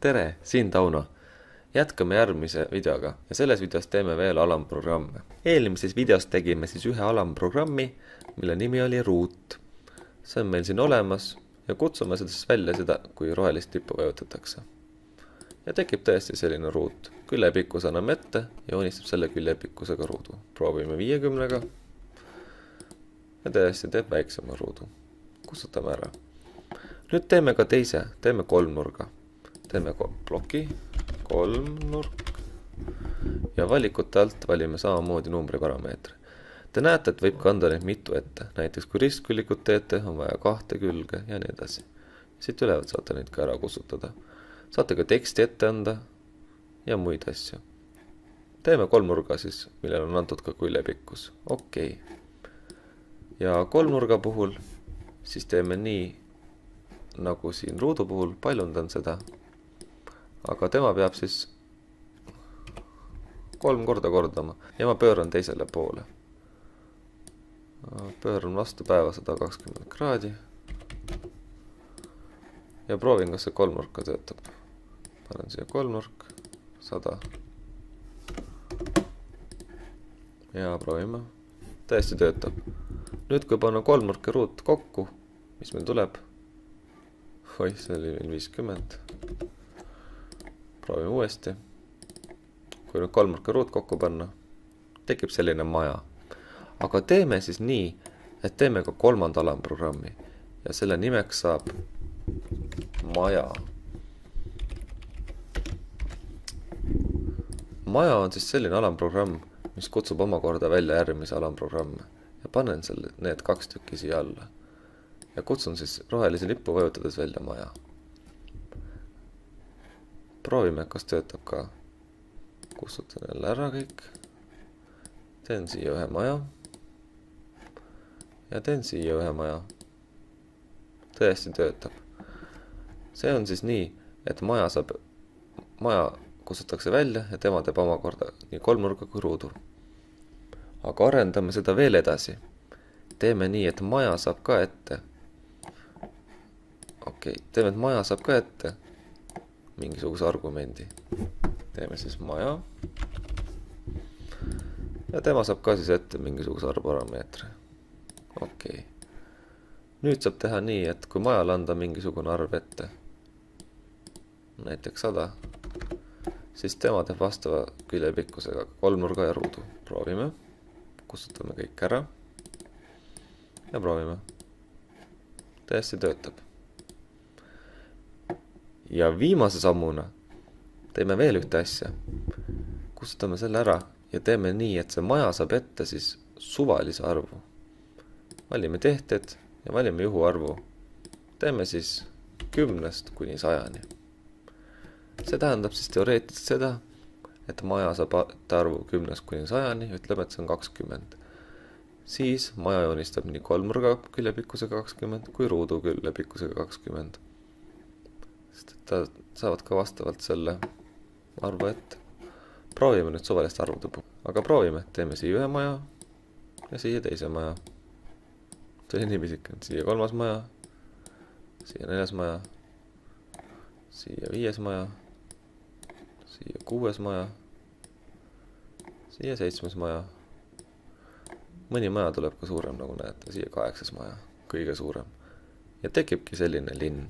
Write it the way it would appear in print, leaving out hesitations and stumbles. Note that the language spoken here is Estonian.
tere, siin Tauno. Jätkame järgmise videoga ja selles videos teeme veel alamprogramme. Eelmises videos tegime siis ühe alamprogrammi, mille nimi oli root. See on meil siin olemas ja kutsume seda siis välja seda, kui rohelist tippu vajutatakse. Ja tekib tõesti selline root. Küljepikkuse anname ette ja joonistab selle küljepikkusega ruudu. Proovime 50-ga ja tõesti teeb väiksema ruudu. Kustutame ära. Nüüd teeme ka teise, teeme kolmnurga. Teeme ploki, kolmnurk ja valikute alt valime samamoodi numbri parameetri. Te näete, et võib kanda neid mitu ette. Näiteks kui ristküllikud teete, on vaja 2 külge ja nii edasi. Siit ülevalt saate neid ka ära kustutada. Saate ka teksti ette anda ja muid asju. Teeme kolmnurga siis, millel on antud ka küljepikkus. Okei. Ja kolmnurga puhul siis teeme nii, nagu siin ruudu puhul, paljundan seda, aga tema peab siis 3 korda kordama ja ma pööran teisele poole. Pööran vastu päeva 120 kraadi ja proovin, kas see kolmnurk ka töötab. Panen siia kolmnurk, 100 ja proovime. Tõesti töötab. Nüüd kui panna kolmnurk ja ruut kokku, mis meil tuleb? Oih, see oli meil 50. Proovime uuesti. Kui nüüd kolmnurk ja ruut kokku panna, tekib selline maja. Aga teeme siis nii, et teeme ka kolmanda alamprogrammi ja selle nimeks saab maja. Maja on siis selline alamprogramm, mis kutsub omakorda välja järgmise alamprogramme ja panen need 2 tükki siia alla. Ja kutsun siis rohelise lippu vajutades välja maja. Proovime, kas töötab ka. Kustutan jälle ära kõik. Teen siia ühe maja. Ja teen siia ühe maja. Tõesti töötab. See on siis nii, et maja kustutakse välja ja tema teeb omakorda nii kolmnurga kui ruudu. Aga arendame seda veel edasi. Teeme nii, et maja saab ka ette. Okei, teeme, et maja saab ka ette mingisuguse argumendi. Teeme siis maja. Ja tema saab ka siis ette mingisuguse arvparameetri. Okei. Nüüd saab teha nii, et kui majal anda mingisugune arv ette, näiteks 100, siis tema teeb vastava küljepikkusega kolmnurga ja ruudu. Proovime. Kustutame kõik ära. Ja proovime. Tõesti töötab. Ja viimase sammuna teeme veel ühte asja. Kustutame selle ära ja teeme nii, et see maja saab ette siis suvalise arvu. Valime tehted ja valime juhuarvu. Teeme siis 10 kuni 100. See tähendab siis teoreetiliselt seda, et maja saab arvu 10 kuni 100, ütleme, et see on 20. Siis maja joonistab nii kolmnurga küljepikkusega 20 kui ruudu küljepikkusega 20. Sest et saavad ka vastavalt selle arvu ette. Proovime nüüd suvalist arvude puhul. Aga proovime, teeme siia ühe maja ja siia teise maja. See oli nii pisike. Siia 3. maja, siia 4. maja, siia 5. maja, siia 6. maja, siia 7. maja. Mõni maja tuleb ka suurem, nagu näete, siia 8. maja, kõige suurem. Ja tekibki selline linn.